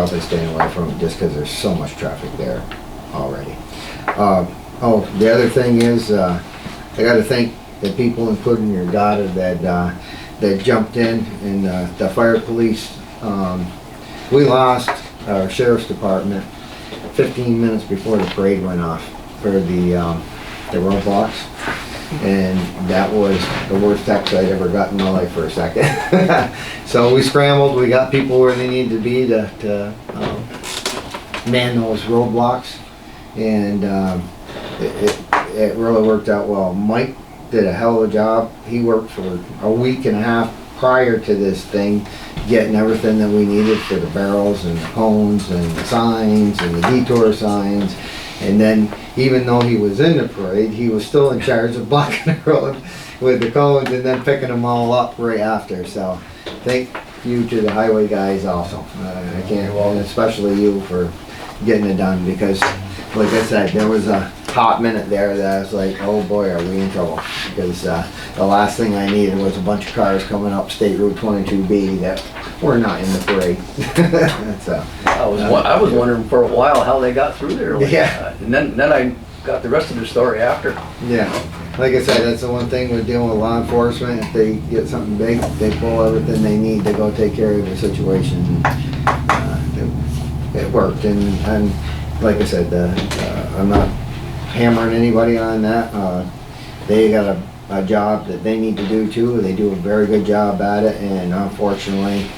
probably staying away from it just because there's so much traffic there already. Oh, the other thing is, I got to thank the people, including your daughter, that jumped in and the fire police. We lost our sheriff's department 15 minutes before the parade went off for the roadblocks. And that was the worst text I'd ever got in my life for a second. So we scrambled, we got people where they needed to be to man those roadblocks, and it really worked out well. Mike did a hell of a job. He worked for a week and a half prior to this thing, getting everything that we needed for the barrels and the cones and the signs and the detour signs. And then, even though he was in the parade, he was still in charge of blocking the road with the cones and then picking them all up right after. So, thank you to the highway guys also. I can't, well, especially you for getting it done, because, like I said, there was a hot minute there that I was like, oh boy, are we in trouble? Because the last thing I needed was a bunch of cars coming up State Route 22B that were not in the parade. So, I was wondering for a while how they got through there. Like, yeah. And then I got the rest of the story after. Yeah. Like I said, that's the one thing with dealing with law enforcement. If they get something big, they pull everything they need to go take care of the situation. It worked, and like I said, I'm not hammering anybody on that. They got a job that they need to do too. They do a very good job at it, and unfortunately,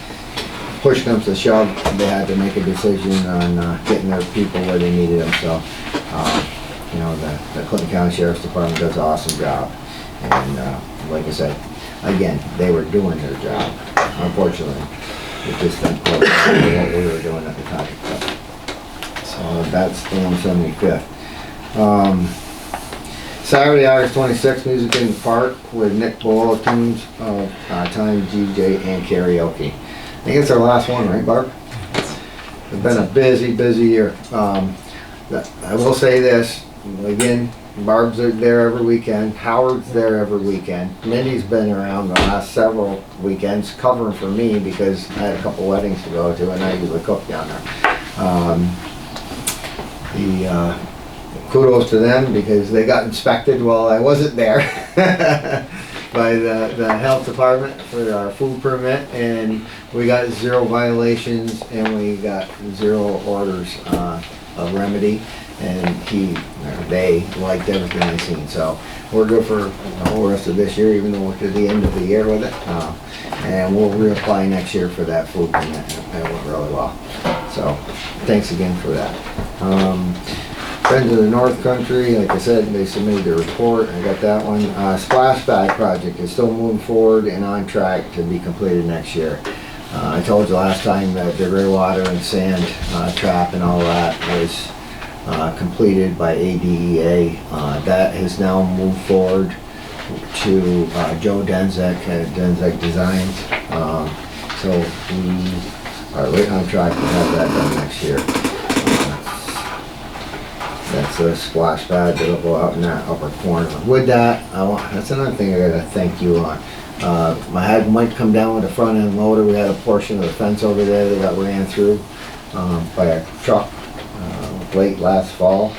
push comes to shove, they had to make a decision on getting their people where they needed them. So, you know, the Clinton County Sheriff's Department does an awesome job, and like I said, again, they were doing their job. Unfortunately, it just didn't quite what we were doing at the time. So that's the 175th. Saturday, August 26th, Music in the Park with Nick Boyle, tunes of Time, DJ, and karaoke. I think it's our last one, right, Barb? It's been a busy year. I will say this, again, Barb's there every weekend, Howard's there every weekend. Mindy's been around the last several weekends covering for me because I had a couple weddings to go to and I usually cook down there. Kudos to them because they got inspected while I wasn't there by the health department for our food permit, and we got 0 violations and we got 0 orders of remedy, and they liked everything they seen. So we're good for the whole rest of this year, even though we're to the end of the year with it, and we'll reapply next year for that food permit. That went really well. So thanks again for that. Friends of the North Country, like I said, they submitted their report. I got that one. Splash Pad project is still moving forward and on track to be completed next year. I told you last time that the gray water and sand trap and all that was completed by ADEA. That has now moved forward to Joe Denzek at Denzek Designs. So we are right on track to have that done next year. That's a splash pad that'll go out in that upper corner. With that, that's another thing I gotta thank you on. I had Mike come down with a front end loader. We had a portion of the fence over there that got ran through by a truck late last fall.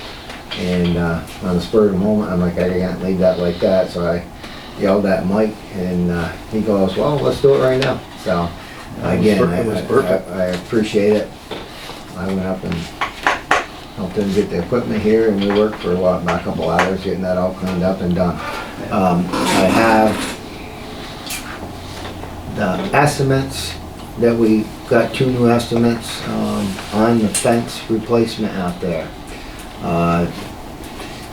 And on the spur of the moment, I'm like, I can't leave that like that. So I yelled at Mike, and he goes, well, let's do it right now. So again, I appreciate it. I went up and helped them get the equipment here, and we worked for about a couple hours getting that all cleaned up and done. I have the estimates that we got 2 new estimates on the fence replacement out there.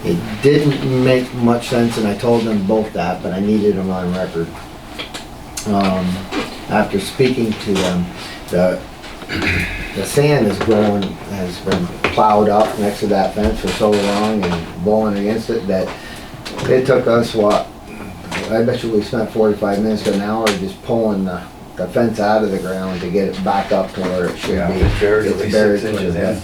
It didn't make much sense, and I told them both that, but I needed them on record. After speaking to them, the sand has been plowed up next to that fence for so long and blowing against it that it took us, I bet you we spent 45 minutes to an hour just pulling the fence out of the ground to get it back up to where it should be. It's buried at least 6 inches in.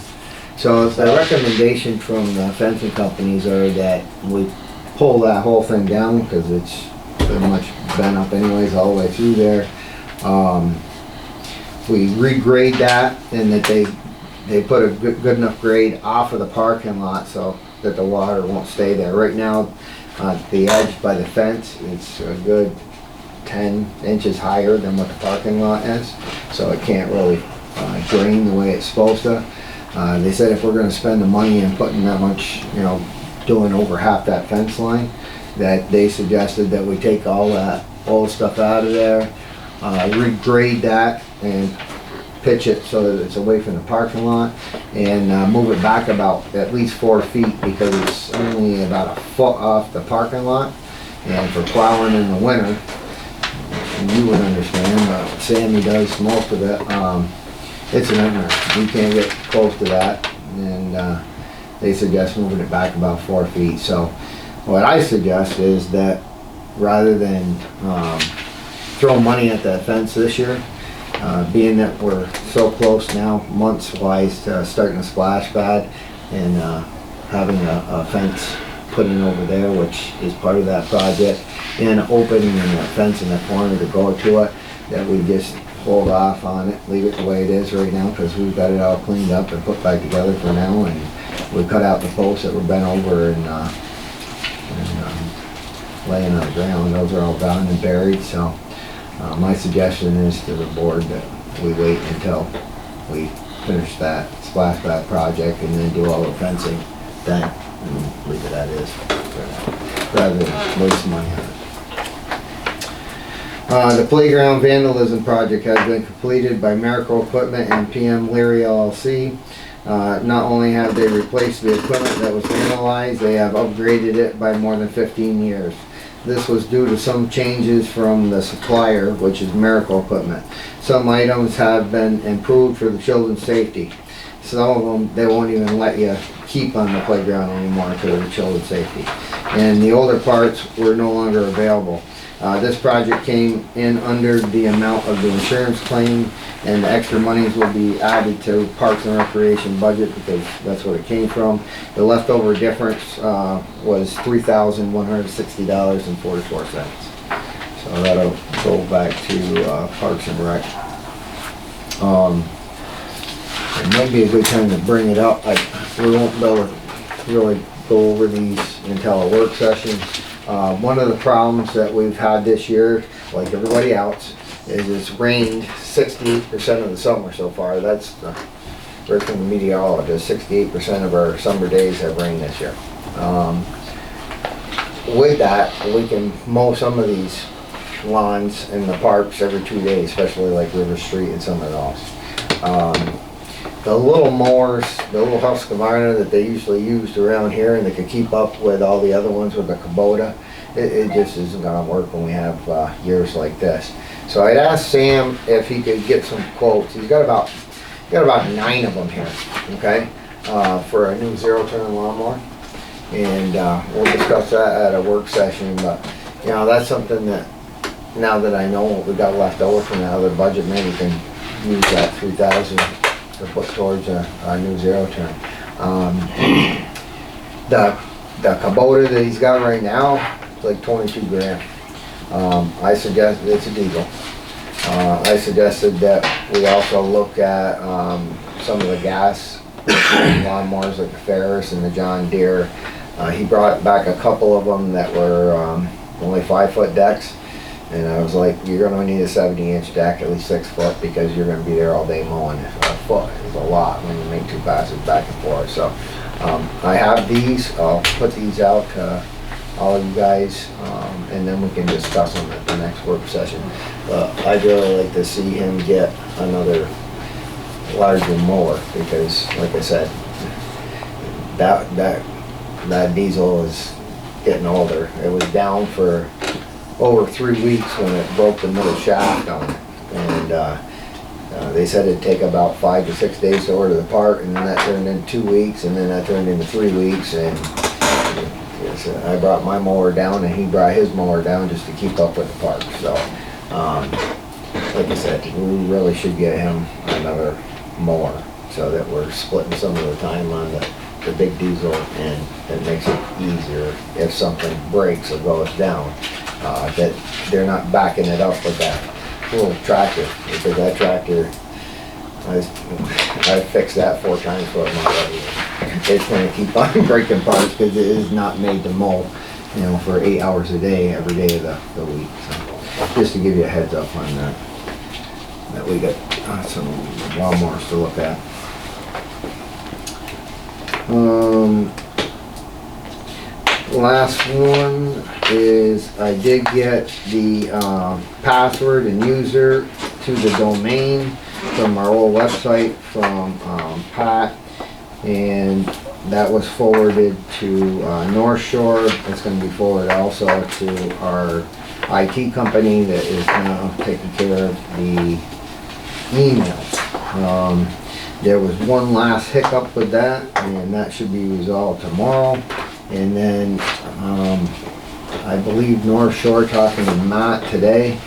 So the recommendation from the fencing companies are that we pull that whole thing down because it's pretty much bent up anyways all the way through there. we regrade that and that they put a good enough grade off of the parking lot so that the water won't stay there. Right now, the edge by the fence, it's a good 10 inches higher than what the parking lot is, so it can't really drain the way it's supposed to. They said if we're gonna spend the money and putting that much, you know, doing over half that fence line, that they suggested that we take all that old stuff out of there, regrade that and pitch it so that it's away from the parking lot, and move it back about at least 4 feet, because it's only about a foot off the parking lot. And for plowing in the winter, and you would understand, but Sammy does most of it, it's a nightmare. We can't get close to that, and they suggest moving it back about 4 feet. So what I suggest is that rather than throw money at that fence this year, being that we're so close now, months-wise, to starting a splash pad and having a fence put in over there, which is part of that project, and opening in that fence in the corner to go to it, that we just hold off on it, leave it the way it is right now, because we've got it all cleaned up and put back together for now, and we cut out the posts that were bent over and laying on the ground. Those are all done and buried, so my suggestion is to the board that we wait until we finish that splash pad project and then do all the fencing then, and leave it as is for now, rather than waste money on it. The playground vandalism project has been completed by Miracle Equipment and PM Leary LLC. Not only have they replaced the equipment that was vandalized, they have upgraded it by more than 15 years. This was due to some changes from the supplier, which is Miracle Equipment. Some items have been improved for the children's safety. Some of them, they won't even let you keep on the playground anymore because of the children's safety. And the older parts were no longer available. This project came in under the amount of the insurance claim, and the extra monies will be added to Parks and Recreation budget because that's what it came from. The leftover difference was $3,160.44. So that'll go back to Parks and Rec. It might be a good time to bring it up. We won't be able to really go over these until a work session. One of the problems that we've had this year, like everybody else, is it's rained 68% of the summer so far. That's right from the meteorologist. 68% of our summer days have rained this year. With that, we can mow some of these lawns in the parks every 2 days, especially like River Street and some of those. The little mowers, the little Husqvarna that they usually used around here and that could keep up with all the other ones with the Kubota, it just isn't gonna work when we have years like this. So I'd asked Sam if he could get some quotes. He's got about 9 of them here, okay, for a new zero-turn lawnmower. And we'll discuss that at a work session, but you know, that's something that now that I know what we got left over from the other budget, maybe we can use that 3,000 to put towards a new zero-turn. The Kubota that he's got right now, it's like 22 grand. I suggest, it's a diesel. I suggested that we also look at some of the gas lawnmowers like the Ferris and the John Deere. He brought back a couple of them that were only 5-foot decks. And I was like, you're gonna need a 70-inch deck, at least 6 foot, because you're gonna be there all day mowing. A foot is a lot when you make 2 passes back and forth. So I have these. I'll put these out to all of you guys, and then we can discuss them at the next work session. But I'd really like to see him get another larger mower because, like I said, that diesel is getting older. It was down for over 3 weeks when it broke the middle shaft on it, and they said it'd take about 5 to 6 days to order the part, and then that turned into 2 weeks, and then that turned into 3 weeks, and I brought my mower down and he brought his mower down just to keep up with the part. So like I said, we really should get him another mower so that we're splitting some of the time on the big diesel, and it makes it easier if something breaks or goes down. That they're not backing it up with that little tractor, because that tractor I fixed that 4 times for them already. It's gonna keep on breaking parts because it is not made to mow, you know, for 8 hours a day, every day of the week. So just to give you a heads up on that. That we got some lawnmowers to look at. Last one is I did get the password and user to the domain from our old website from Pat, and that was forwarded to North Shore. It's going to be forwarded also to our IT company that is now taking care of the emails. There was one last hiccup with that, and that should be resolved tomorrow. And then I believe North Shore, talking to Matt today,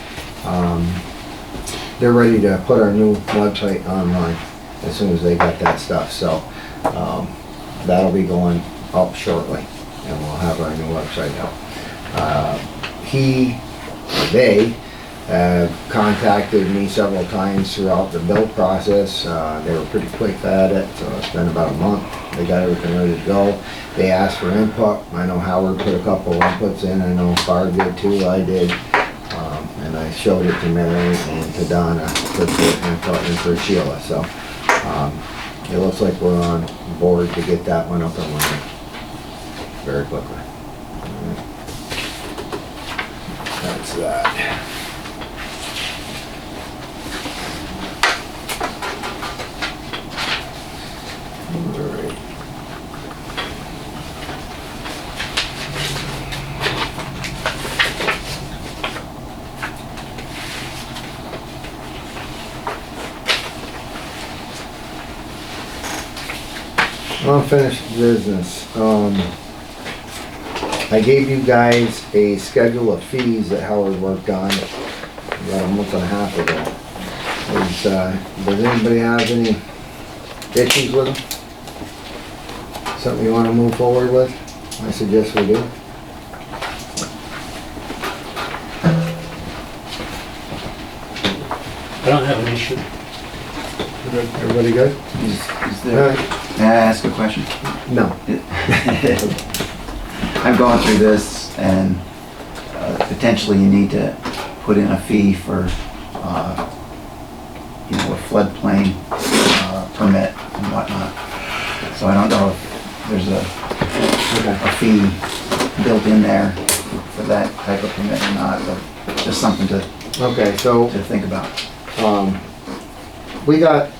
they're ready to put our new website online as soon as they got that stuff. So that'll be going up shortly, and we'll have our new website out. They contacted me several times throughout the build process. They were pretty quick at it, so it's been about a month. They got everything ready to go. They asked for input. I know Howard put a couple of inputs in. I know Barr did too. I did. And I showed it to Mary and to Donna for input and for Sheila. So it looks like we're on board to get that one up and running very quickly. That's that. Alright. Unfinished business. I gave you guys a schedule of fees that Howard worked on about a month and a half ago. Does anybody have any issues with them? Something you want to move forward with? I suggest we do. I don't have an issue. Everybody good? Is there, may I ask a question? No. I'm going through this, and potentially you need to put in a fee for, you know, a floodplain permit and whatnot. So I don't know if there's a fee built in there for that type of permit or not, but just something to think about. We got,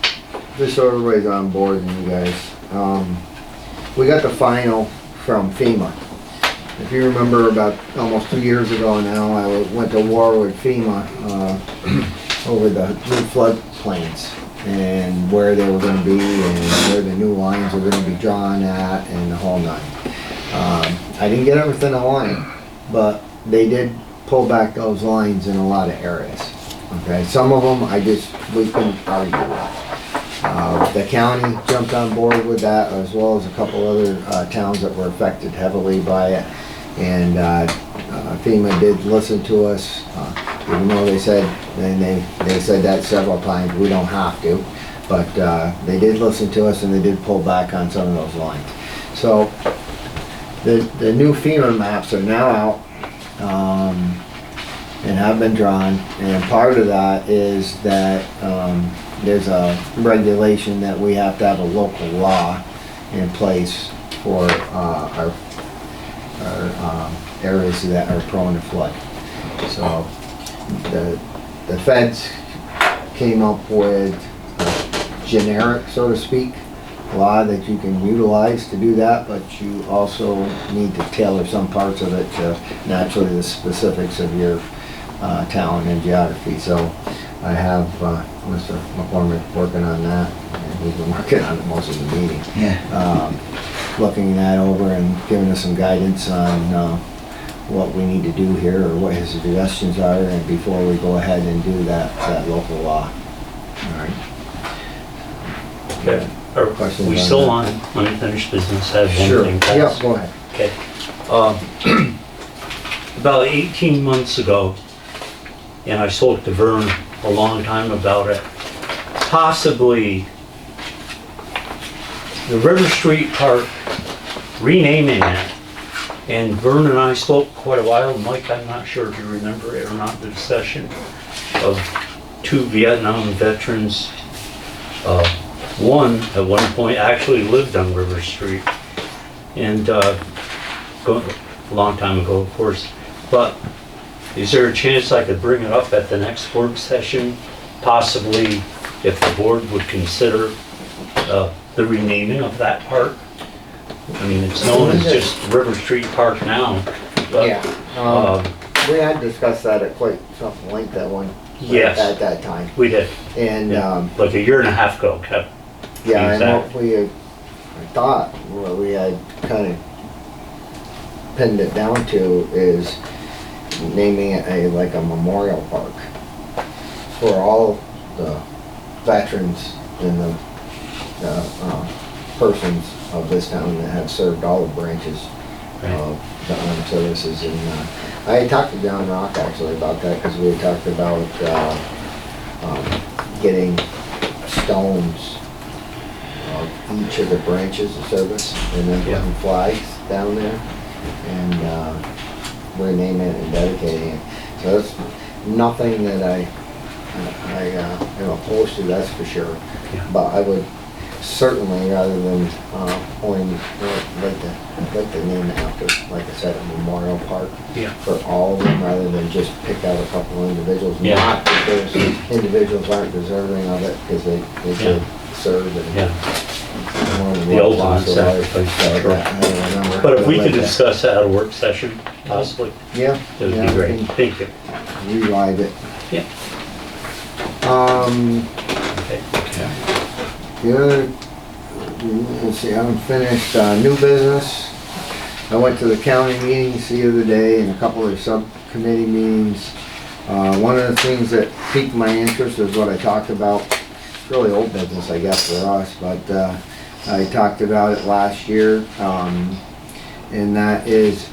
just so everybody's on board and you guys, we got the final from FEMA. If you remember, about almost 2 years ago now, I went to war with FEMA over the new flood plains and where they were going to be and where the new lines were going to be drawn at and the whole nine. I didn't get everything I wanted, but they did pull back those lines in a lot of areas. Okay, some of them we couldn't argue with. The county jumped on board with that, as well as a couple other towns that were affected heavily by it. And FEMA did listen to us, even though they said, and they said that several times, we don't have to. But they did listen to us, and they did pull back on some of those lines. So the new FEMA maps are now out. And have been drawn, and part of that is that there's a regulation that we have to have a local law in place for our areas that are prone to flood. So the feds came up with a generic, so to speak, law that you can utilize to do that, but you also need to tailor some parts of it to naturally the specifics of your town and geography. So I have Mr. McCormick working on that, and he's been working on it most of the meeting. Yeah. Looking that over and giving us some guidance on what we need to do here or what his suggestions are, and before we go ahead and do that local law. All right. Okay. Are Questions we on still that? on unfinished business? I have Sure. one thing to Yeah, ask. go ahead. Okay. About 18 months ago, and I spoke to Vern a long time about it, possibly the River Street Park, renaming it. And Vern and I spoke quite a while. Mike, I'm not sure if you remember it or not, the discussion of two Vietnam veterans. One, at one point, actually lived on River Street. And a long time ago, of course. But is there a chance I could bring it up at the next work session? Possibly, if the board would consider the renaming of that park? I mean, it's known as just River Street Park now. But, We had discussed that at quite some length Yes. at that time. We did, And, like a year and a half ago, kept. yeah, and Exact. what we had, I thought, what we had kind of pinned it down to is naming it like a memorial park for all the veterans and the persons of this town that have served all the branches of the armed services. And I had talked to John Rock actually about that, because we had talked about getting stones of each of the branches of service and then putting flags down there and renaming it and dedicating it. So that's nothing that I am opposed to, that's for sure. Yeah. But I would certainly, rather than only like to name it after, like I said, a memorial park Yeah. for all of them, rather than just pick out a couple individuals. Yeah. Not that those individuals aren't deserving of it, because they did serve and Yeah, one of the ultimate lost their life, sacrifice, so sure. that- I don't remember. but if we could Like that. discuss that at a work session, possibly, Yeah. it would yeah, be we great. can Thank you. Revive it. Yeah. Okay. The other, let's see, unfinished, new business. I went to the county meetings the other day and a couple of subcommittee meetings. One of the things that piqued my interest is what I talked about. It's really old business, I guess, for us, but, I talked about it last year. And that is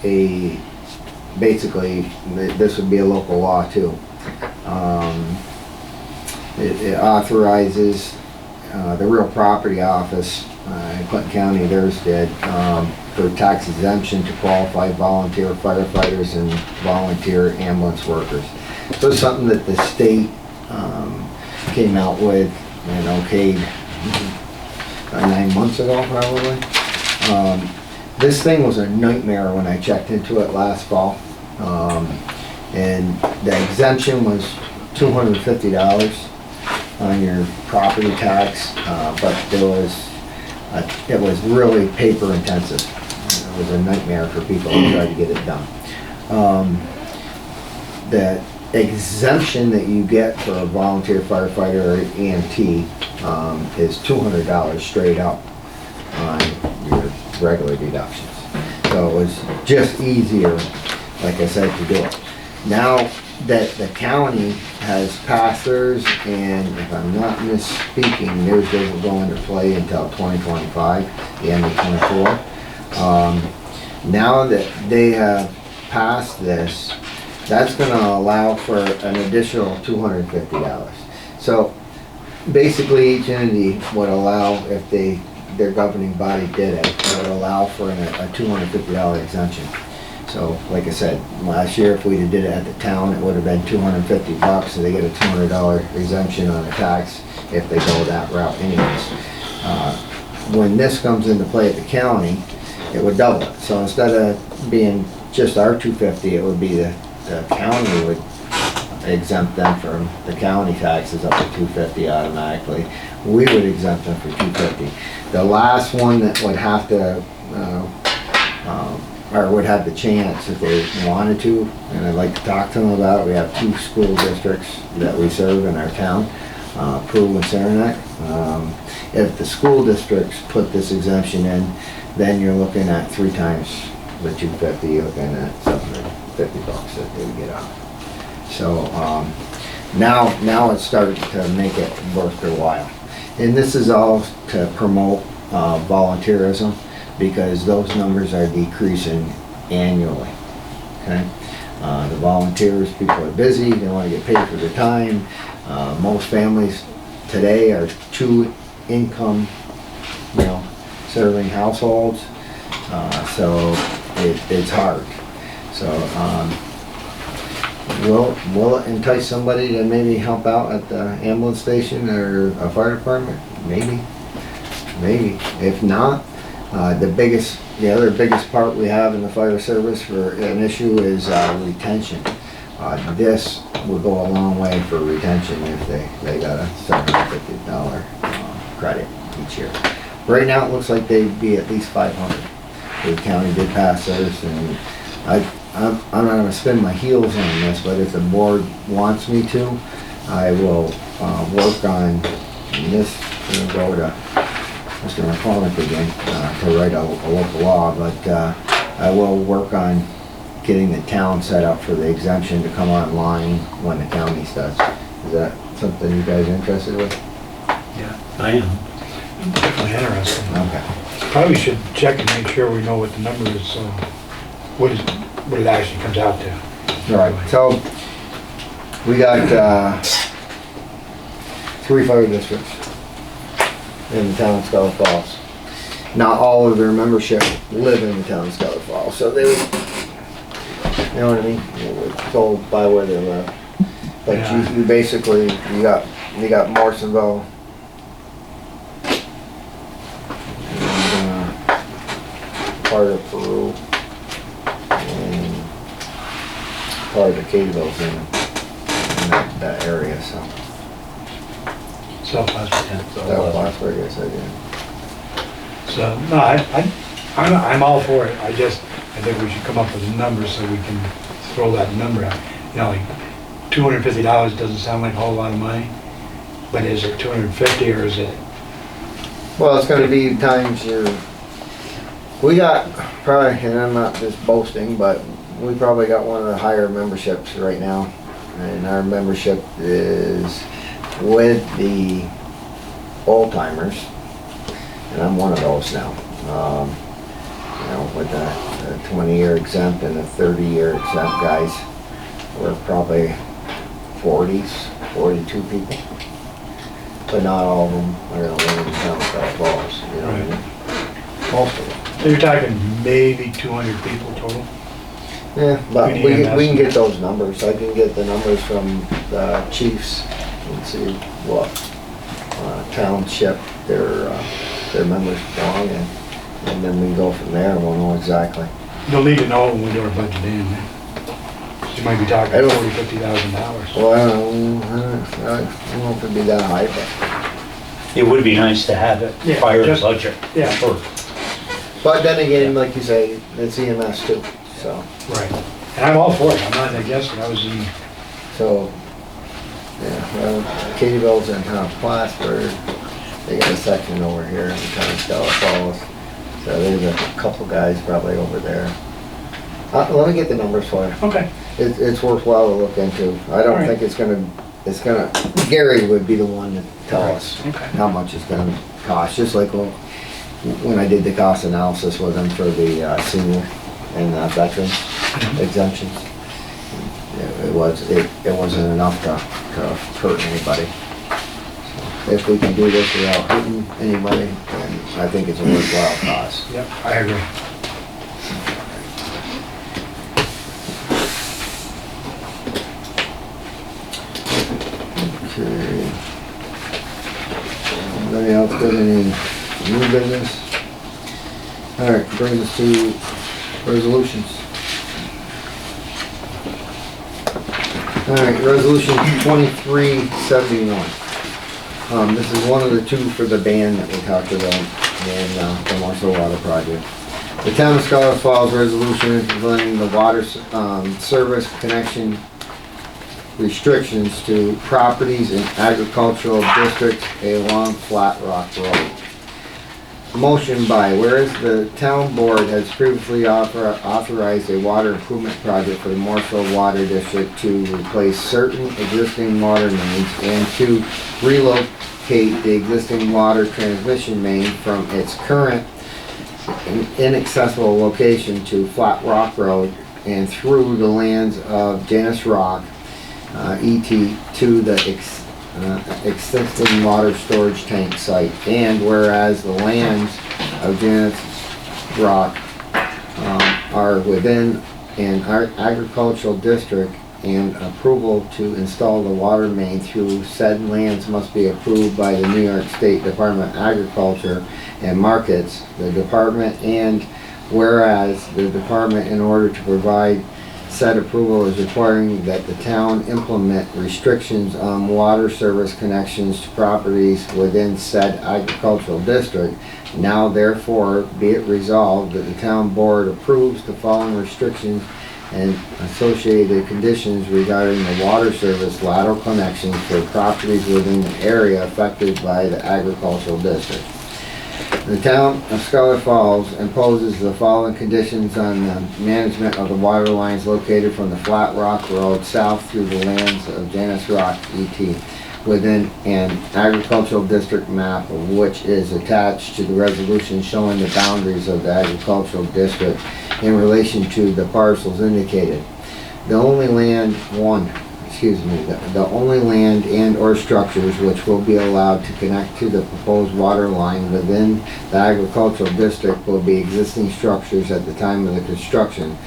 basically, this would be a local law too. It authorizes the real property office in Clinton County, theirs did, for tax exemption to qualified volunteer firefighters and volunteer ambulance workers. So it's something that the state came out with and okayed 9 months ago probably. This thing was a nightmare when I checked into it last fall. And the exemption was $250 on your property tax, but it was really paper intensive. It was a nightmare for people who tried to get it done. The exemption that you get for a volunteer firefighter or EMT is $200 straight up on your regular deductions. So it was just easier, like I said, to do it. Now that the county has passed theirs, and if I'm not misspeaking, theirs doesn't go into play until 2025, the end of 24. Now that they have passed this, that's gonna allow for an additional $250. So basically each entity would allow, if their governing body did it, would allow for a $250 exemption. So, like I said, last year if we did it at the town, it would have been $250, so they get a $200 exemption on the tax if they go that route anyways. When this comes into play at the county, it would double it. So instead of being just our $250, it would be the county would exempt them from the county taxes up to $250 automatically. We would exempt them for $250. The last one that would have to, or would have the chance if they wanted to, and I'd like to talk to them about it. We have 2 school districts that we serve in our town, Peru and Saranac. If the school districts put this exemption in, then you're looking at 3 times the $250, you're looking at $750 that they would get out. So now it's started to make it worth their while. And this is all to promote volunteerism, because those numbers are decreasing annually, okay? The volunteers, people are busy, they want to get paid for their time. Most families today are 2 income, serving households. So it's hard. So, will it entice somebody to maybe help out at the ambulance station or a fire department? Maybe. If not, the other biggest part we have in the fire service for an issue is retention. This will go a long way for retention if they got a $750 credit each year. Right now, it looks like they'd be at least 500. The county did pass theirs, and I'm not gonna spin my heels on this, but if the board wants me to, I will work on this. I'm gonna go to Mr. McCormick again to write a local law, but I will work on getting the town set up for the exemption to come online when the county does. Is that something you guys are interested with? Yeah, I am. Definitely interesting. Okay. Probably should check and make sure we know what the number is, what it actually comes out to. All right, so we got 3 fire districts in the town of Schuyler Falls. Not all of their membership live in the town of Schuyler Falls, so they would, you know what I mean? They would go by where they live. But Yeah. you basically, you got Morrisonville, and, part of Peru, and part of Acadiaville's in that area, so. South Las Vegas. That was Las Vegas, I did. So, no, I'm all for it. I think we should come up with a number so we can throw that number out. Like $250 doesn't sound like a whole lot of money, but is it 250 or is it? Well, it's gonna be times we got probably, and I'm not just boasting, but we probably got one of the higher memberships right now. And our membership is with the old timers, and I'm one of those now. With the 20-year exempt and the 30-year exempt guys, we're probably 42 people. But not all of them are gonna live in the town of Schuyler Falls, you know what I mean? Most of them. So you're talking maybe 200 people total? Yeah, but We we need an can get estimate. those numbers. I can get the numbers from the chiefs and see what township their members belong in. And then we go from there and we'll know exactly. You'll need to know when we do our budget in. You might be talking I don't- $40,000-$50,000. Well, I don't know if it'd be that high, but. It would be nice to have it, Yeah, fire just- budget. yeah. First. But then again, like you say, it's EMS too, so. Right. And I'm all for it. I'm not against it. I was in, So, yeah, well, Acadiaville's in town of Plattsburgh. They got a section over here in town of Schuyler Falls. So there's a couple guys probably over there. Let me get the numbers for you. okay. It's worthwhile to look into. I don't Alright. think it's gonna, Gary would be the one to tell us Okay. how much it's gonna cost, just like when I did the cost analysis with him for the senior and veteran exemptions. It wasn't enough to hurt anybody. So if we can do this without hurting anybody, then I think it's a worthwhile cost. Yep, I agree. Okay. Anybody else got any new business? All right, brings us to resolutions. All right, resolution 2371. This is one of the 2 for the ban that we talked about in the Marshall Water Project. The Town of Schuyler Falls resolution implementing the water service connection restrictions to properties in agricultural districts along Flat Rock Road. Motion by, whereas the town board has previously authorized a water improvement project for the Marshall Water District to replace certain existing water mains and to relocate the existing water transmission main from its current inaccessible location to Flat Rock Road and through the lands of Janus Rock, ET, to the existing water storage tank site. And whereas the lands of Janet's Rock are within an agricultural district, and approval to install the water main through said lands must be approved by the New York State Department of Agriculture and Markets, the department, and whereas the department, in order to provide said approval, is requiring that the town implement restrictions on water service connections to properties within said agricultural district. Now therefore be it resolved that the town board approves the following restrictions and associated conditions regarding the water service lateral connections for properties within the area affected by the agricultural district. The Town of Schuyler Falls imposes the following conditions on the management of the water lines located from the Flat Rock Road south through the lands of Janus Rock ET within an agricultural district map, of which is attached to the resolution showing the boundaries of the agricultural district in relation to the parcels indicated. The only land the only land and or structures which will be allowed to connect to the proposed water line within the agricultural district will be existing structures at the time of the construction,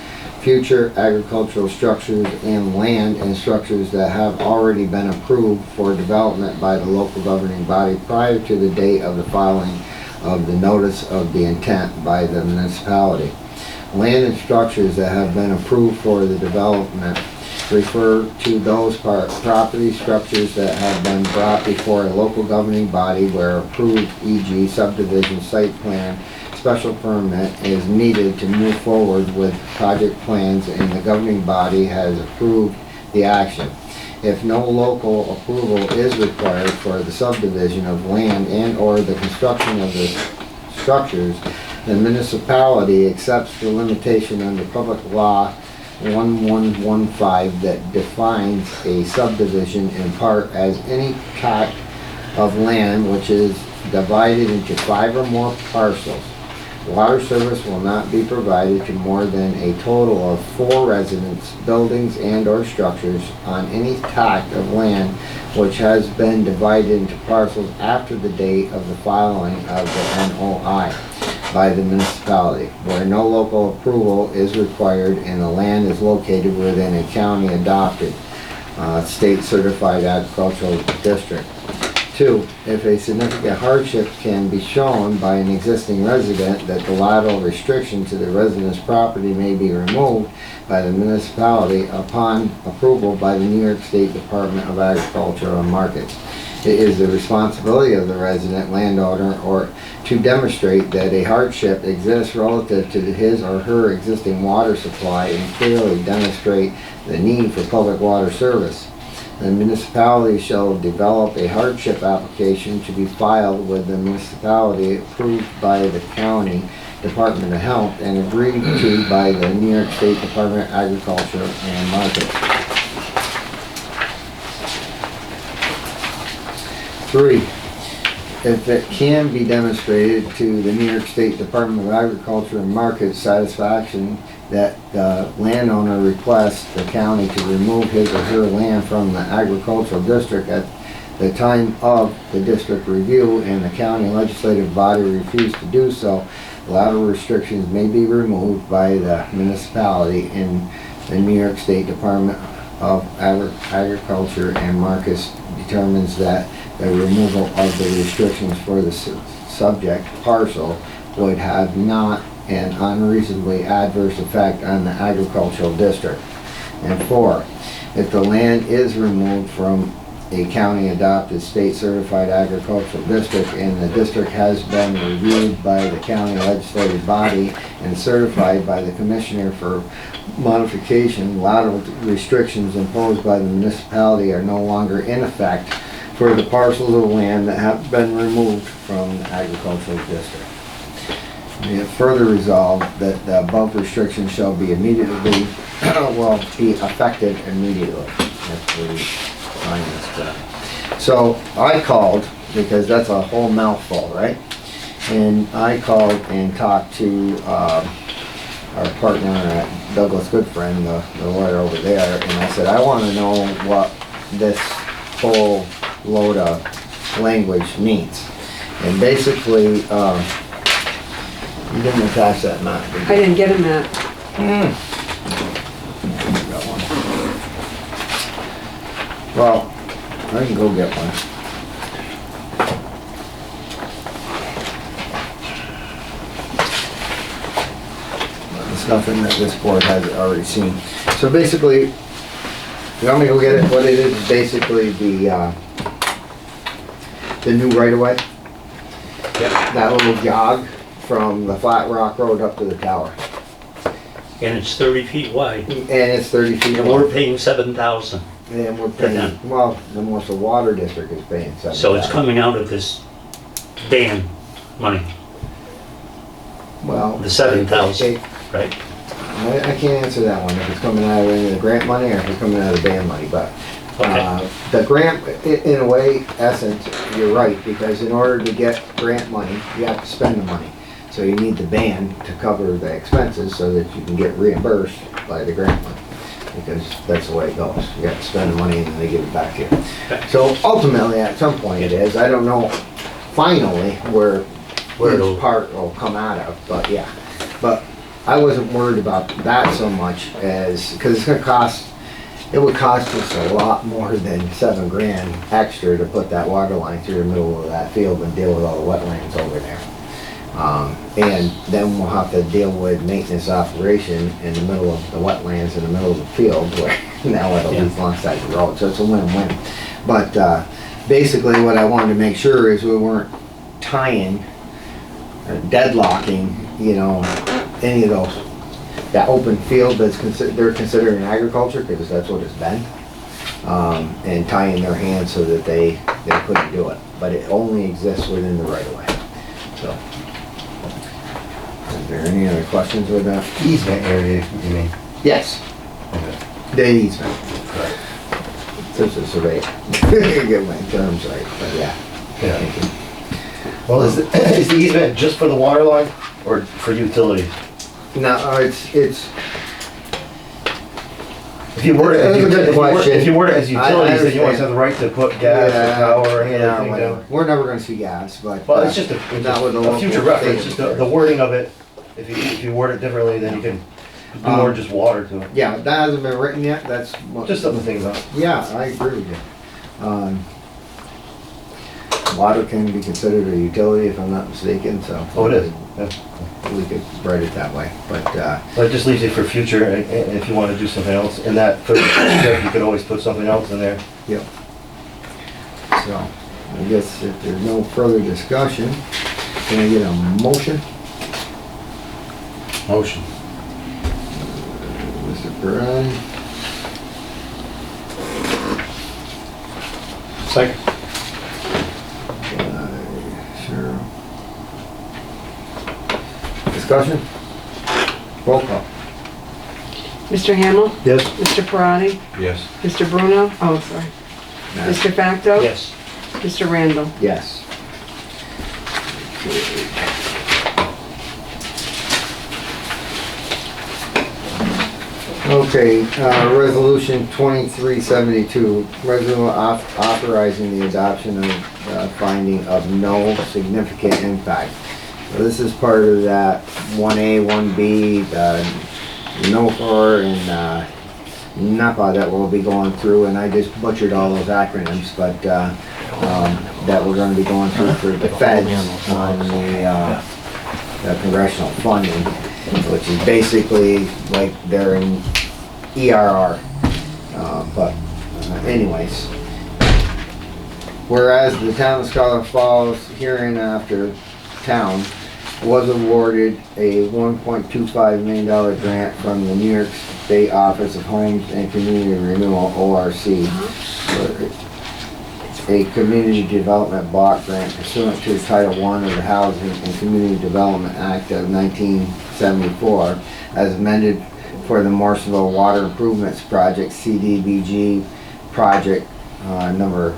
future agricultural structures, and land and structures that have already been approved for development by the local governing body prior to the date of the filing of the notice of the intent by the municipality. Land and structures that have been approved for the development refer to those property structures that have been brought before a local governing body where approved, e.g. subdivision, site plan, special permit is needed to move forward with project plans and the governing body has approved the action. If no local approval is required for the subdivision of land and or the construction of the structures, the municipality accepts the limitation under public law 1115 that defines a subdivision in part as any tract of land which is divided into 5 or more parcels. Water service will not be provided to more than a total of 4 residents, buildings, and or structures on any tract of land which has been divided into parcels after the date of the filing of the NOI by the municipality, where no local approval is required and the land is located within a county adopted state certified agricultural district. 2. If a significant hardship can be shown by an existing resident that the lateral restriction to the resident's property may be removed by the municipality upon approval by the New York State Department of Agriculture and Markets. It is the responsibility of the resident landowner or to demonstrate that a hardship exists relative to his or her existing water supply and clearly demonstrate the need for public water service. The municipality shall develop a hardship application to be filed with the municipality approved by the county Department of Health and agreed to by the New York State Department of Agriculture and Markets. 3. If it can be demonstrated to the New York State Department of Agriculture and Markets satisfaction that the landowner requests the county to remove his or her land from the agricultural district at the time of the district review and the county legislative body refused to do so, lateral restrictions may be removed by the municipality and the New York State Department of Agriculture and Markets determines that the removal of the restrictions for the subject parcel would have not an unreasonably adverse effect on the agricultural district. And 4, if the land is removed from a county adopted state certified agricultural district and the district has been reviewed by the county legislative body and certified by the commissioner for modification, lateral restrictions imposed by the municipality are no longer in effect for the parcels of land that have been removed from the agricultural district. Be it further resolved that the above restrictions shall be immediately, be effective immediately. That's where we find this stuff. So I called, because that's a whole mouthful, right? And I called and talked to our partner at Douglas Goodfriend, the lawyer over there, and I said, I want to know what this whole load of language means. And basically, you didn't attach that map, did you? I didn't get a map. Got one. Well, I can go get one. It's nothing that this board hasn't already seen. So basically, you want me to go get it? What it is basically the new right-of-way. That little jog from the Flat Rock Road up to the tower. And it's 30 feet wide. And it's 30 feet And long. we're paying 7,000. And we're paying, well, the Marshall Water District is paying 7,000. So it's coming out of this ban money, Well. the 7,000, it- right? I can't answer that one, if it's coming out of any of the grant money or if it's coming out of the band money, but, Okay. the grant, in a way, essence, you're right, because in order to get grant money, you have to spend the money. So you need the band to cover the expenses so that you can get reimbursed by the grant money. Because that's the way it goes. You have to spend the money and then they give it back to you. So ultimately, at some point it is, I don't know finally where it'll- each part will come out of, but yeah. But I wasn't worried about that so much as, because it's gonna cost, it would cost us a lot more than $7,000 extra to put that water line through the middle of that field and deal with all the wetlands over there. And then we'll have to deal with maintenance operation in the middle of the wetlands, in the middle of the field, where now it'll be alongside the road, so it's a win-win. But, basically what I wanted to make sure is we weren't tying or deadlocking, you know, any of those, that open field that's they're considering agriculture, because that's what it's been. And tying their hands so that they couldn't do it, but it only exists within the right of way, so. Is there any other questions with that? Easement area, you mean? Yes. The easement. Since it's survey. Get my terms right, but yeah. Yeah. Well, is the easement just for the water line or for utilities? No, it's, If you word it, That's a good question. if you word it as I utilities, then you always understand. have the right to put gas or power or yeah, anything whatever. down. We're never gonna see gas, but. Well, it's just not with the a local future state reference, just the affairs. wording of it. If you word it differently, then you can do more just water to it. Yeah, that hasn't been written yet, that's what. Just something to think about. Yeah, I agree with you. Water can be considered a utility if I'm not mistaken, so. Oh, it is. Yeah. We could write it that way, but, But it just leaves you for future, and if you want to do something else. In that third step, you could always put something else in there. yep. So, I guess if there's no further discussion, can I get a motion? Motion. Mr. Perrin, Second. sure. Discussion? Roll call. Mr. Hamel? Yes. Mr. Parati? Yes. Mr. Bruno? Oh, sorry. Mr. Facto? Yes. Mr. Randall? Yes. Okay, resolution 2372, resolution authorizing the adoption of finding of no significant impact. So this is part of that 1A, 1B, the NOFAR and NEPA that we'll be going through, and I just butchered all those acronyms, but that we're gonna be going through for the feds on the congressional funding, which is basically like they're in ERR. But anyways, whereas the Town of Schuyler Falls, hereinafter town, was awarded a $1.25 million grant from the New York State Office of Homes and Community Renewal, ORC, for a community development block grant pursuant to Title I of the Housing and Community Development Act of 1974, as amended for the Morrisville Water Improvements Project, CDBG project number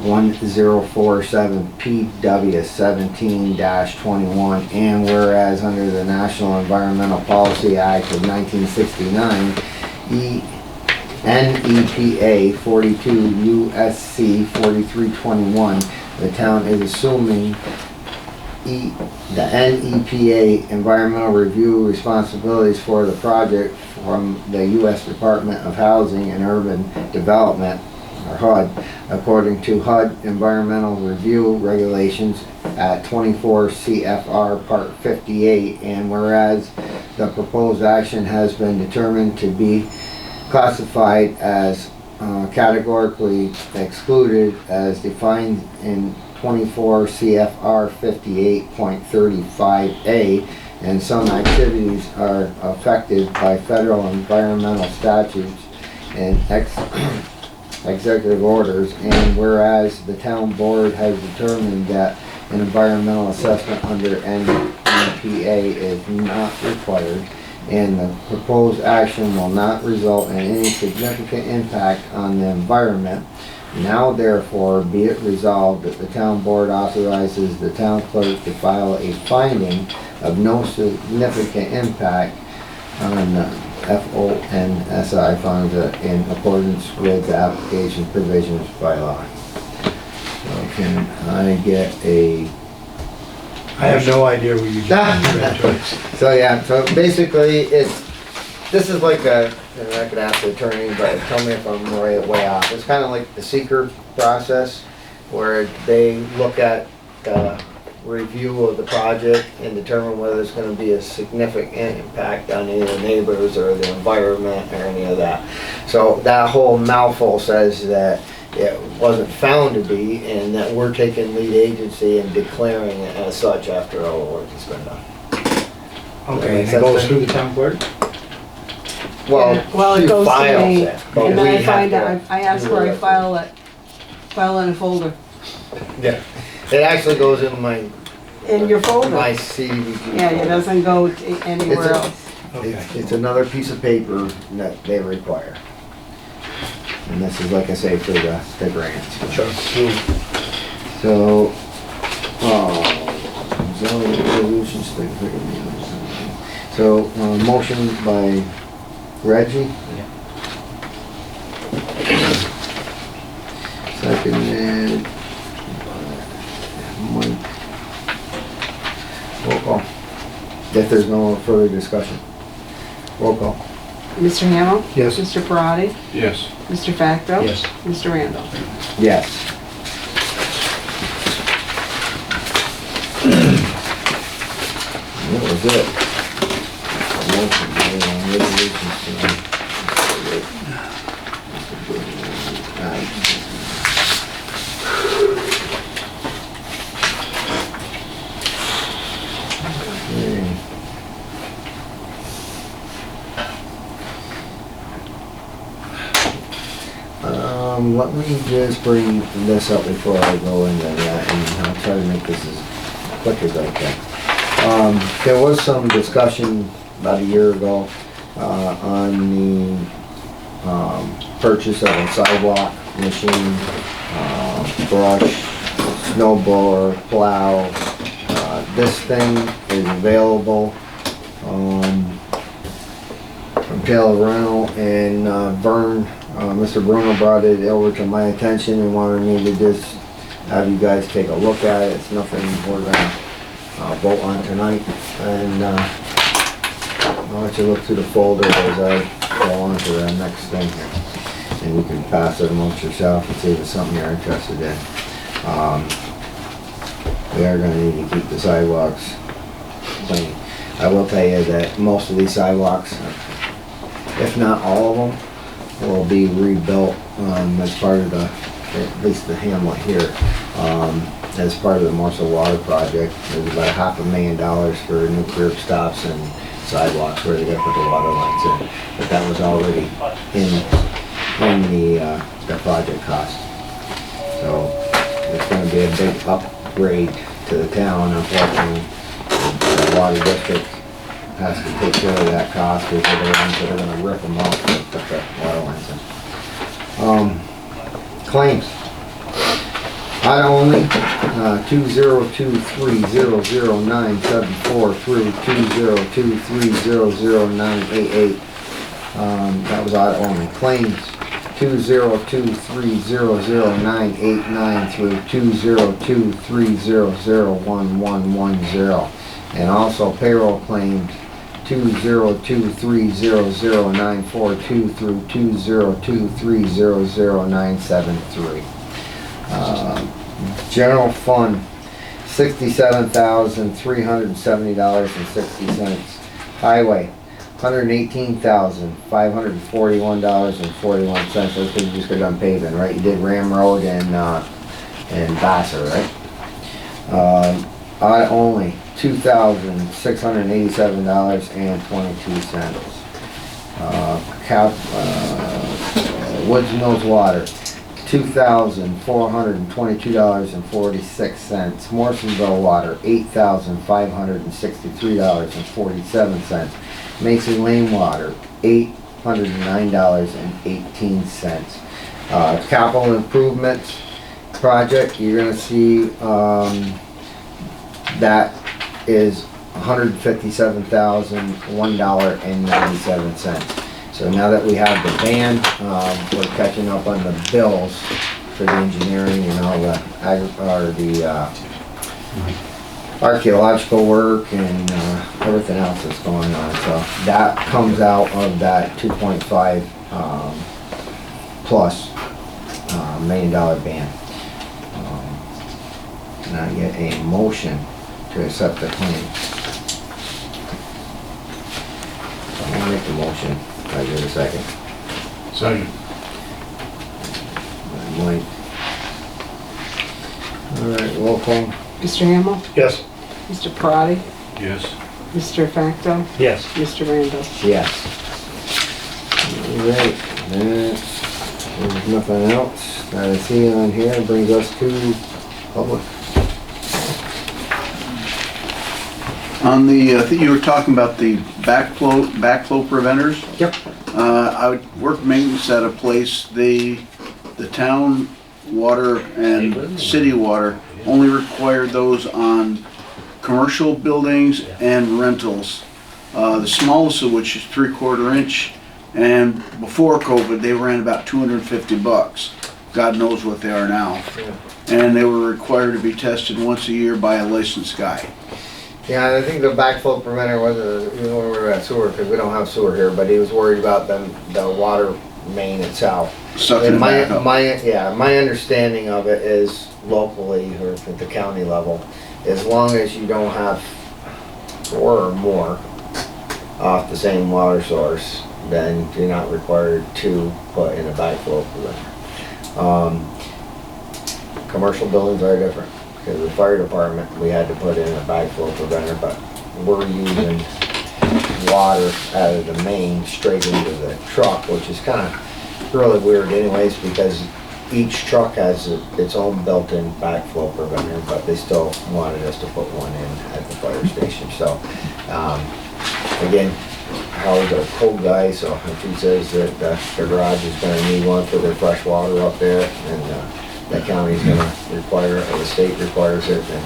1047 PW 17-21, and whereas under the National Environmental Policy Act of 1969, NEPA 42 USC 4321, the town is assuming the NEPA environmental review responsibilities for the project from the U.S. Department of Housing and Urban Development, or HUD, according to HUD environmental review regulations at 24 CFR Part 58, and whereas the proposed action has been determined to be classified as categorically excluded as defined in 24 CFR 58.35A, and some activities are affected by federal environmental statutes and executive orders, and whereas the town board has determined that an environmental assessment under NEPA is not required, and the proposed action will not result in any significant impact on the environment. Now therefore be it resolved that the town board authorizes the town clerk to file a finding of no significant impact on FONSI funds in accordance with the application provisions by law. So can I get a... I have no idea what you just So yeah, so basically this is like a, and I could ask the attorney, but tell me if I'm way off. It's kind of like the seeker process where they look at the review of the project and determine whether there's going to be a significant impact on any of the neighbors or the environment or any of that. So that whole mouthful says that it wasn't found to be, and that we're taking lead agency and declaring it as such after all the work has been done. Okay, and it goes through the town clerk? Well, Well, it she goes to files me, it, but and we then I have find to out, I ask do where I it. file in a folder. Yeah, it actually goes in my In your folder? my CDBG. Yeah, it doesn't go to anywhere It's a- else. Okay. It's another piece of paper that they require. And this is, like I say, for the grants. Sure. So, zoning resolutions, so, motion by Reggie. Seconded by Mike. Roll call. If there's no further discussion. Roll call. Mr. Hamel? Yes. Mr. Parati? Yes. Mr. Facto? Yes. Mr. Randall? Yes. That was it. Motion, resolutions tonight. Okay. Let me just bring this up before I go into that, and I'll try to make this as quick as I can. There was some discussion about a year ago, on the, purchase of a sidewalk machine, brush, snow blower, plow. This thing is available, from Taylor Rental, and, Mr. Bruno brought it over to my attention and wanted me to just have you guys take a look at it. It's nothing we're gonna vote on tonight, and I'll let you look through the folder as I go on to the next thing here, and you can pass it amongst yourself and see if it's something you're interested in. We are gonna need to keep the sidewalks clean. I will tell you that most of these sidewalks, if not all of them, will be rebuilt as part of the, at least the hamlet here, as part of the Morsel Water Project. There's about $500,000 for new curb stops and sidewalks where they gotta put the water lines in. But that was already in the project cost. So it's gonna be a big upgrade to the town. Unfortunately, the water district has to take care of that cost, because they're the ones that are gonna rip them off and put the water lines in. Claims. Item only, 2023000974 through 2023000988. That was audit only. Claims 202300989 through 20230011110. And also payroll claims 202300942 through 202300973. General fund, $67,370.60. Highway, $118,541.41. That's because you just got done paving, right? You did Ram Road and Vassar, right? Audit only, $2,687.22. Woods Mills Water, $2,422.46. Morrisonville Water, $8,563.47. Mason Lane Water, $809.18. Capital improvements project, you're gonna see that is $157,001.97. So now that we have the ban, we're catching up on the bills for the engineering and all the archaeological work and everything else that's going on. So that comes out of that 2.5 plus $1 million ban. And I get a motion to accept the claim. So I'll make the motion. I give it a second. Second. Mike. All right, roll call. Mr. Hamel? Yes. Mr. Parati? Yes. Mr. Facto? Yes. Mr. Randall? Yes. All right, there's nothing else that I see on here. Brings us to public. On the, I think you were talking about the backflow preventers. Yep. I would work maintenance at a place, the town water and city water only required those on commercial buildings and rentals. The smallest of which is 3/4 inch, and before COVID, they ran about $250. God knows what they are now. And they were required to be tested once a year by a licensed guy. Yeah, I think the backflow preventer wasn't, we were at sewer, because we don't have sewer here, but he was worried about the water main itself. Sucking And it back up. my understanding of it is locally, or at the county level, as long as you don't have 4 or more off the same water source, then you're not required to put in a backflow preventer. Commercial buildings are different. Because the fire department, we had to put in a backflow preventer, but we're using water out of the main straight into the truck, which is kind of really weird anyways, because each truck has its own built-in backflow preventer, but they still wanted us to put one in at the fire station. So, again, Howard's a cold guy, so if he says that the garage is gonna need one for their fresh water up there, and the county's gonna require it, or the state requires it, then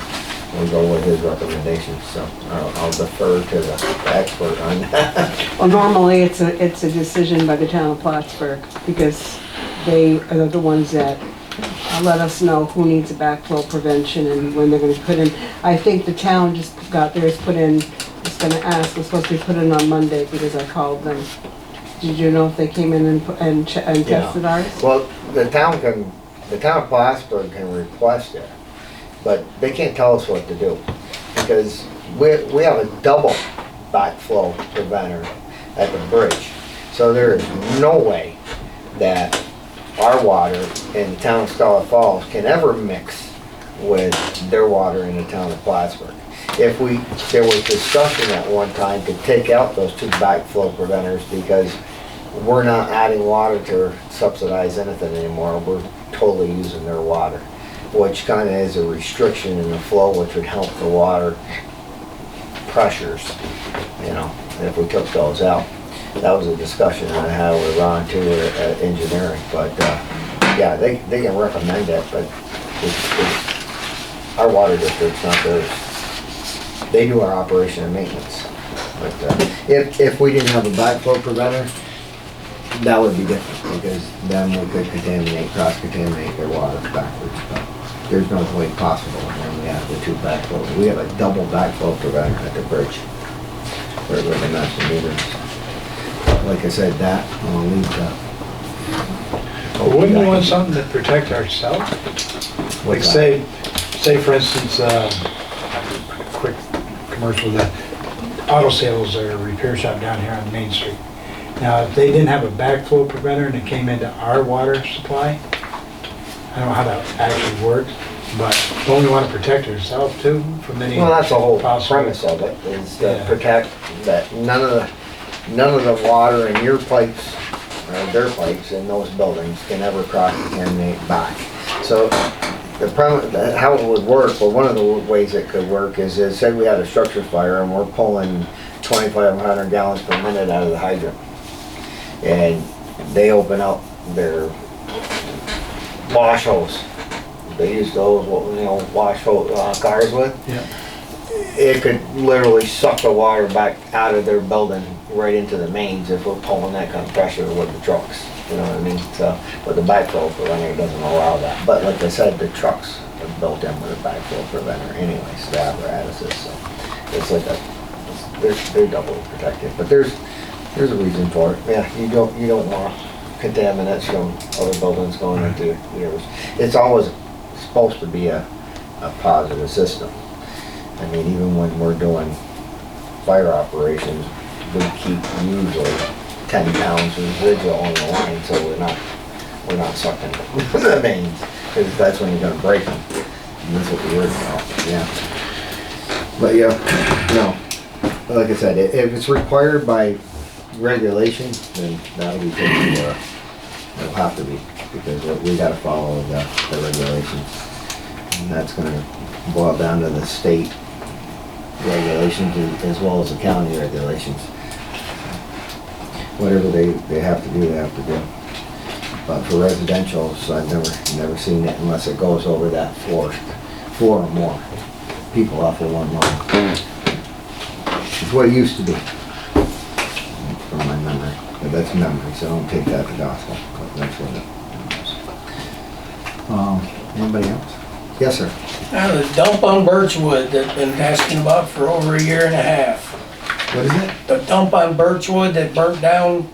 we'll go with his recommendations. So I'll defer to the expert on that. Well, normally it's a decision by the town of Plattsburgh, because they are the ones that let us know who needs a backflow prevention and when they're gonna put in. I think the town just got theirs put in, was supposed to be put in on Monday because I called them. Did you know if they came in and tested ours? Well, the town of Plattsburgh can request it, but they can't tell us what to do, because we have a double backflow preventer at the bridge. So there is no way that our water in the town of Schuyler Falls can ever mix with their water in the town of Plattsburgh. There was discussion at one time to take out those 2 backflow preventers, because we're not adding water to subsidize anything anymore. We're totally using their water, which kind of is a restriction in the flow, which would help the water pressures, if we took those out. That was a discussion I had with Ron too at engineering, but yeah, they can recommend it, but our water district's not theirs. They do our operation and maintenance. But if we didn't have a backflow preventer, that would be different, because then we could contaminate, cross-contaminate their water backwards, but there's no way possible, and then we have the two backflows. We have a double backflow preventer at the bridge, where we're gonna have to meters. Like I said, that, I'll leave that. Wouldn't we want something to protect ourselves? Like What's that? say for instance, quick commercial, that auto sales or repair shop down here on Main Street. Now, if they didn't have a backflow preventer and it came into our water supply, I don't know how that actually works, but don't we want to protect ourselves too from any? Well, that's the whole possible- premise of it, is to Yeah. protect that none of the water in your pipes, or their pipes in those buildings can ever cross-contaminate back. So, the premise, how it would work, well, one of the ways it could work is, say we had a structure fire and we're pulling 2,500 gallons per minute out of the hydrant. And they open up their wash hose. They use those, wash hose, cars with. Yeah. It could literally suck the water back out of their building right into the mains if we're pulling that kind of pressure with the trucks. You know what I mean? So, but the backflow preventer doesn't allow that. But like I said, the trucks are built in with a backflow preventer anyways, the apparatuses. So it's like they're doubly protected. But there's a reason for it. Yeah, you don't want contaminants from other buildings going into yours. It's always supposed to be a positive system. I mean, even when we're doing fire operations, we keep usually 10 pounds residual on the line, so we're not sucking the mains, because that's when you're gonna break them. And that's what we're worried about, yeah. But yeah, no, like I said, if it's required by regulation, then that'll be taken care of. It'll have to be, because we gotta follow the regulations. And that's gonna boil down to the state regulations as well as the county regulations. Whatever they have to do, they have to do. But for residentials, I've never seen it unless it goes over that four or more people off of one line. It's what it used to be, from my memory. But that's memory, so don't take that to gospel. But that's what it is. Anybody else? Yes, sir. Now, the dump on Birchwood that been asking about for over a year and a half. What is it? The dump on Birchwood that burnt down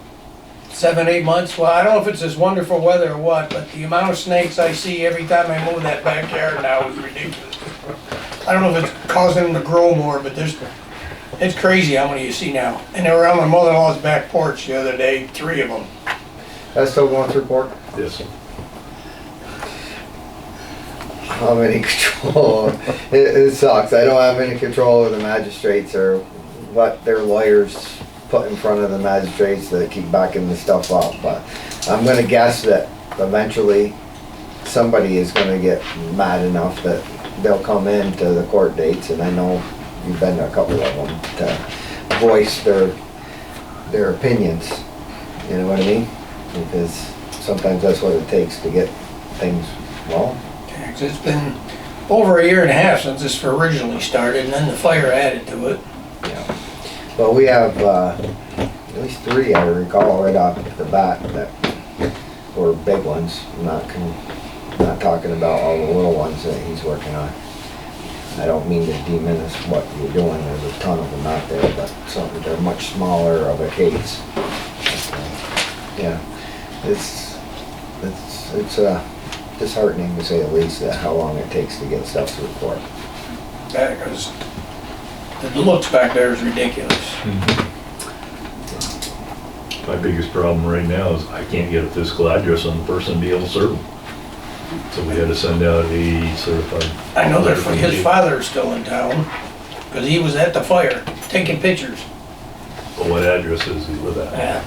7, 8 months. Well, I don't know if it's this wonderful weather or what, but the amount of snakes I see every time I mow that backyard now is ridiculous. I don't know if it's causing them to grow more, but it's crazy how many you see now. And they were on my mother-in-law's back porch the other day, 3 of them. That's still going through court? Yes. How many control? It sucks. I don't have any control over the magistrates or what their lawyers put in front of the magistrates that keep backing the stuff up. But I'm gonna guess that eventually somebody is gonna get mad enough that they'll come in to the court dates, and I know you've been to a couple of them, to voice their opinions. You know what I mean? Because sometimes that's what it takes to get things wrong. It's been over a year and a half since this originally started, and then the fire added to it. Yeah. But we have at least 3 I recall right off the bat that were big ones. I'm not talking about all the little ones that he's working on. I don't mean to diminish what you're doing. There's a ton of them out there, but they're much smaller of a case. Yeah, it's disheartening to say the least that how long it takes to get stuff through court. Yeah, because the looks back there is ridiculous. My biggest problem right now is I can't get a physical address on the person to be able to serve them. So we had to send out a certified. I know that his father's still in town, because he was at the fire, taking pictures. But what address does he live at? Yeah.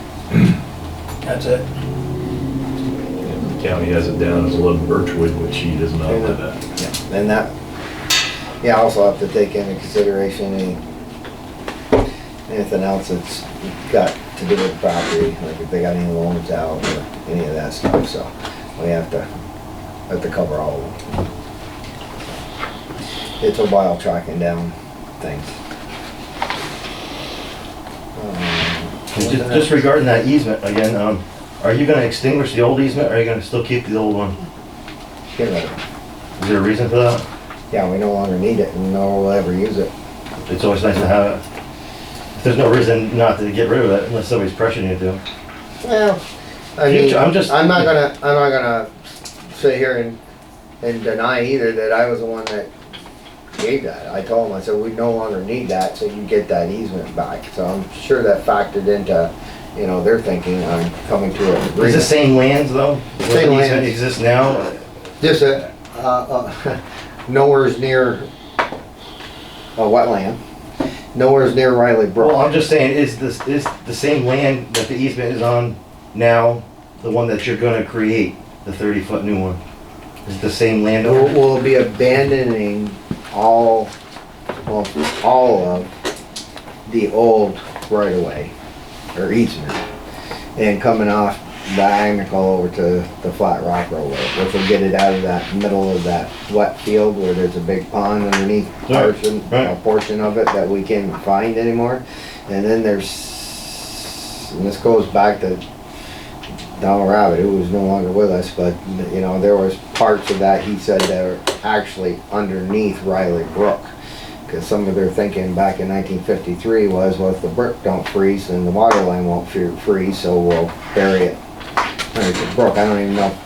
That's it. And the county has it down as 11 Birchwood, which he does not live at. Yeah, and that, yeah, also have to take into consideration anything else that's got to do with property, like if they got any loans out or any of that stuff, so we have to cover all of them. It's a while tracking down things. Just regarding that easement, again, Are you gonna extinguish the old easement, or are you gonna still keep the old one? Get rid of it. Is there a reason for that? Yeah, we no longer need it and no one will ever use it. It's always nice to have it. There's no reason not to get rid of it unless somebody's pressuring you to. Well, I mean, Future, I'm not gonna sit here and deny either that I was the one that gave that. I told them, I said, we no longer need that, so you get that easement back. So I'm sure that factored into, you know, their thinking on coming to an agreement. Is the same lands though? Where Same the easement lands. exists now? Just nowhere's near a wetland, nowhere's near Riley Brook. Well, I'm just saying, is the same land that the easement is on now, the one that you're gonna create, the 30-foot new one? Is it the same landowner? We'll be abandoning all of the old right-of-way, or easement, and coming off diagonal over to the Flat Rock Roadway, which will get it out of that middle of that wet field where there's a big pond underneath a portion of it that we can't find anymore. And then there's, and this goes back to Donald Rabbit, who was no longer with us, but you know, there was parts of that, he said, that are actually underneath Riley Brook. Because some of their thinking back in 1953 was, well, if the brook don't freeze, then the water line won't freeze, so we'll bury it underneath the brook. I don't even know,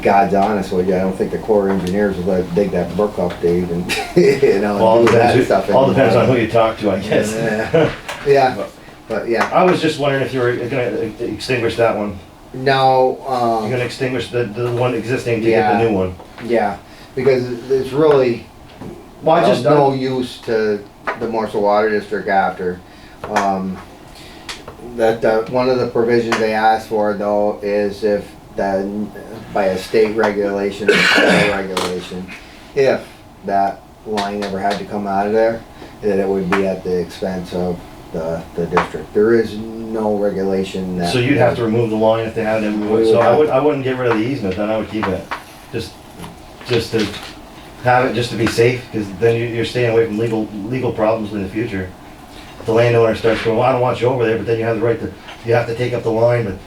God's honest with you, I don't think the Corps of Engineers would let dig that brook up to even, you know, All do that stuff depends, all depends on anymore. who you talk to, I guess. Yeah, but yeah, I was just wondering if you were gonna extinguish that one. no, You're gonna extinguish the one existing to get the new one. yeah, because it's really Well, I just, no use to the Marshall Water District after. One of the provisions they asked for though is if by a state regulation or federal regulation, if that line ever had to come out of there, that it would be at the expense of the district. There is no regulation that. so you'd have to remove the line if they had to remove it. So I wouldn't get rid of the easement, then I would keep it. Just to have it, just to be safe, because then you're staying away from legal problems in the future. If the landowner starts going, well, I don't want you over there, but then you have the right to, you have to take up the line, but.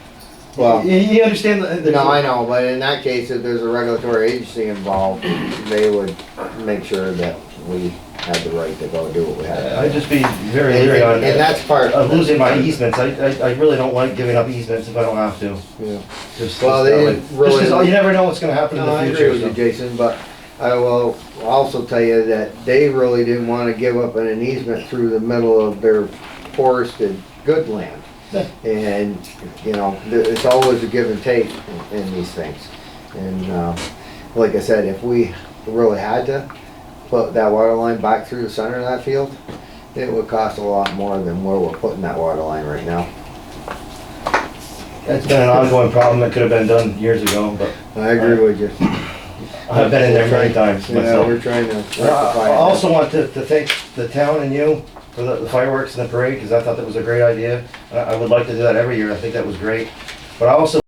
Well, You understand the. no, I know, but in that case, if there's a regulatory agency involved, they would make sure that we had the right to go do what we had to do. I'd just be very leery on. And that's part of losing my easements. I really don't like giving up easements if I don't have to. Yeah. Well, they didn't really. you never know what's gonna happen in No, the I future. agree with you, Jason, but I will also tell you that they really didn't want to give up an easement through the middle of their forested good land. And, you know, it's always a give and take in these things. And, like I said, if we really had to put that water line back through the center of that field, it would cost a lot more than where we're putting that water line right now. It's been an ongoing problem that could have been done years ago, but I agree with you. I've been in there many times Yeah, myself. we're trying to rectify I it. also want to thank the town and you for the fireworks and the parade, because I thought that was a great idea. I would like to do that every year. I think that was great. But I also